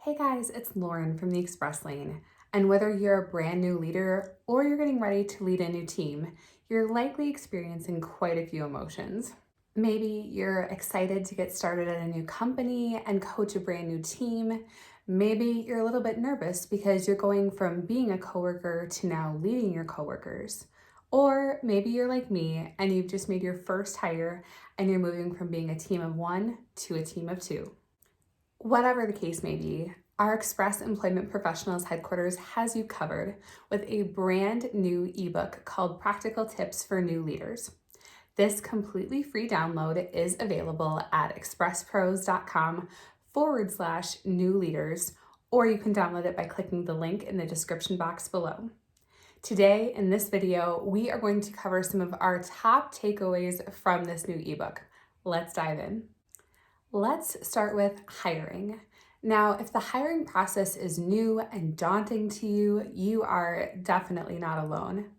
Hey guys, it's Lauren from the Express Lane. And whether you're a brand new leader or you're getting ready to lead a new team, you're likely experiencing quite a few emotions. Maybe you're excited to get started at a new company and coach a brand new team. Maybe you're a little bit nervous because you're going from being a coworker to now leading your coworkers. Or maybe you're like me and you've just made your first hire and you're moving from being a team of one to a team of two. Whatever the case may be, our Express Employment Professionals headquarters has you covered with a brand new ebook called Practical Tips for New Leaders. This completely free download is available at expresspros.com/new leaders, or you can download it by clicking the link in the description box below. Today, in this video, we are going to cover some of our top takeaways from this new ebook. Let's dive in. Let's start with hiring. Now, if the hiring process is new and daunting to you, you are definitely not alone.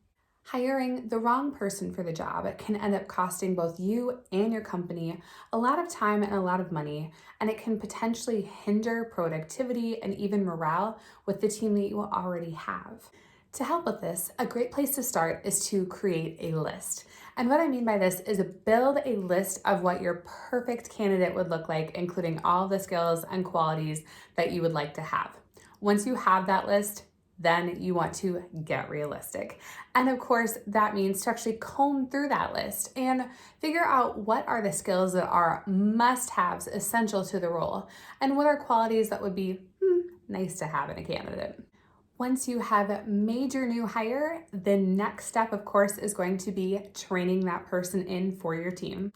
Hiring the wrong person for the job can end up costing both you and your company a lot of time and a lot of money, and it can potentially hinder productivity and even morale with the team that you already have. To help with this, a great place to start is to create a list. And what I mean by this is build a list of what your perfect candidate would look like, including all the skills and qualities that you would like to have. Once you have that list, then you want to get realistic. And of course, that means to actually comb through that list and figure out what are the skills that are must-haves essential to the role and what are qualities that would be nice to have in a candidate. Once you have made your new hire, the next step, of course, is going to be training that person in for your team.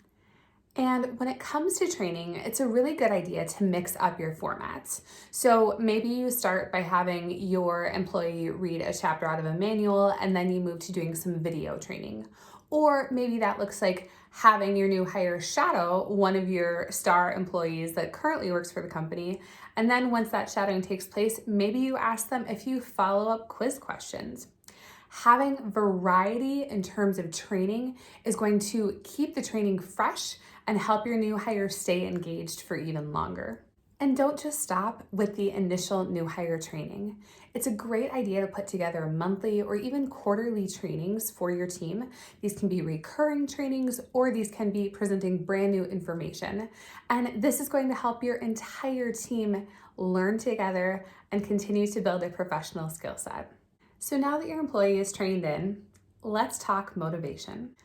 And when it comes to training, it's a really good idea to mix up your formats. So maybe you start by having your employee read a chapter out of a manual and then you move to doing some video training. Or maybe that looks like having your new hire shadow one of your star employees that currently works for the company. And then once that shadowing takes place, maybe you ask them a few follow-up quiz questions. Having variety in terms of training is going to keep the training fresh and help your new hire stay engaged for even longer. And don't just stop with the initial new hire training. It's a great idea to put together monthly or even quarterly trainings for your team. These can be recurring trainings or these can be presenting brand new information. And this is going to help your entire team learn together and continue to build a professional skill set. So now that your employee is trained in, let's talk motivation.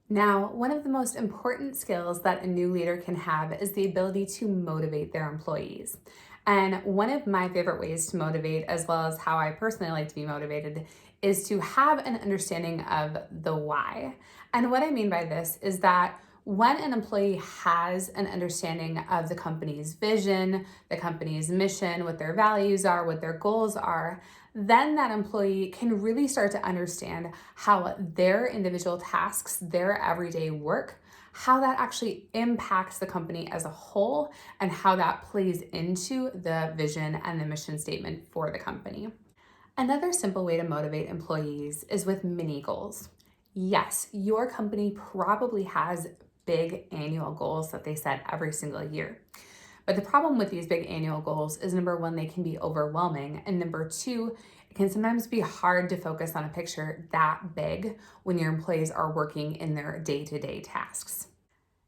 Now, one of the most important skills that a new leader can have is the ability to motivate their employees. And one of my favorite ways to motivate, as well as how I personally like to be motivated, is to have an understanding of the why. And what I mean by this is that when an employee has an understanding of the company's vision, the company's mission, what their values are, what their goals are, then that employee can really start to understand how their individual tasks, their everyday work, how that actually impacts the company as a whole and how that plays into the vision and the mission statement for the company. Another simple way to motivate employees is with mini goals. Yes, your company probably has big annual goals that they set every single year. But the problem with these big annual goals is number one, they can be overwhelming. And number two, it can sometimes be hard to focus on a picture that big when your employees are working in their day-to-day tasks.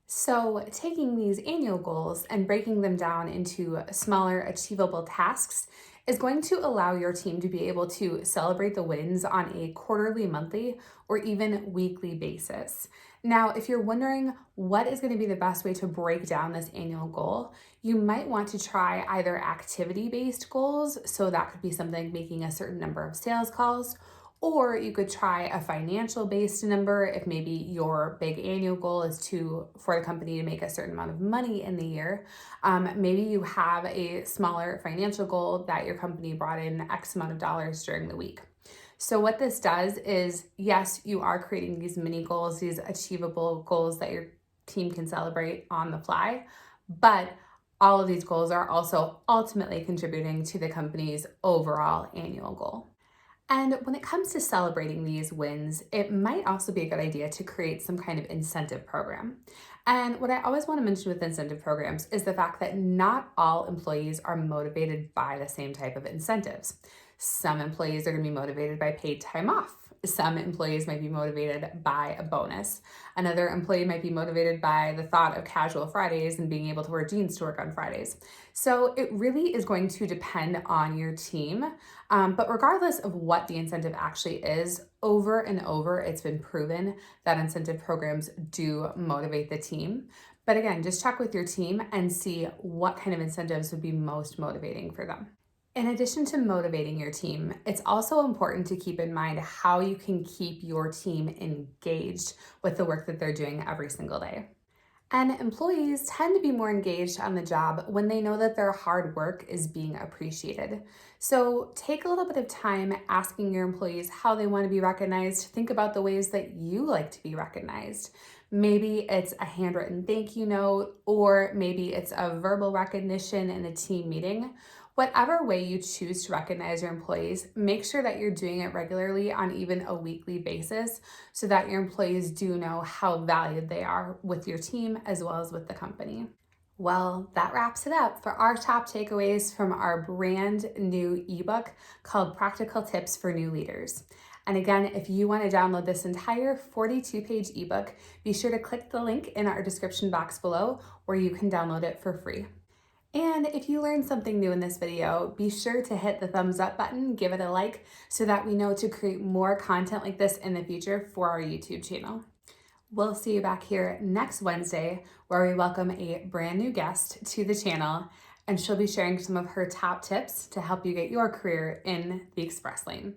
So taking these annual goals and breaking them down into smaller achievable tasks is going to allow your team to be able to celebrate the wins on a quarterly, monthly, or even weekly basis. Now, if you're wondering what is going to be the best way to break down this annual goal, you might want to try either activity-based goals, so that could be something making a certain number of sales calls, or you could try a financial-based number if maybe your big annual goal is for the company to make a certain amount of money in the year. Maybe you have a smaller financial goal that your company brought in X amount of dollars during the week. So what this does is, yes, you are creating these mini goals, these achievable goals that your team can celebrate on the fly, but all of these goals are also ultimately contributing to the company's overall annual goal. And when it comes to celebrating these wins, it might also be a good idea to create some kind of incentive program. And what I always want to mention with incentive programs is the fact that not all employees are motivated by the same type of incentives. Some employees are going to be motivated by paid time off. Some employees might be motivated by a bonus. Another employee might be motivated by the thought of casual Fridays and being able to wear jeans to work on Fridays. So it really is going to depend on your team. But regardless of what the incentive actually is, over and over, it's been proven that incentive programs do motivate the team. But again, just check with your team and see what kind of incentives would be most motivating for them. In addition to motivating your team, it's also important to keep in mind how you can keep your team engaged with the work that they're doing every single day. And employees tend to be more engaged on the job when they know that their hard work is being appreciated. So take a little bit of time asking your employees how they want to be recognized. Think about the ways that you like to be recognized. Maybe it's a handwritten thank you note, or maybe it's a verbal recognition in a team meeting. Whatever way you choose to recognize your employees, make sure that you're doing it regularly on even a weekly basis so that your employees do know how valued they are with your team as well as with the company. Well, that wraps it up for our top takeaways from our brand new ebook called Practical Tips for New Leaders. And again, if you want to download this entire 42-page ebook, be sure to click the link in our description box below where you can download it for free. And if you learned something new in this video, be sure to hit the thumbs up button, give it a like, so that we know to create more content like this in the future for our YouTube channel. We'll see you back here next Wednesday, where we welcome a brand new guest to the channel, and she'll be sharing some of her top tips to help you get your career in the express lane.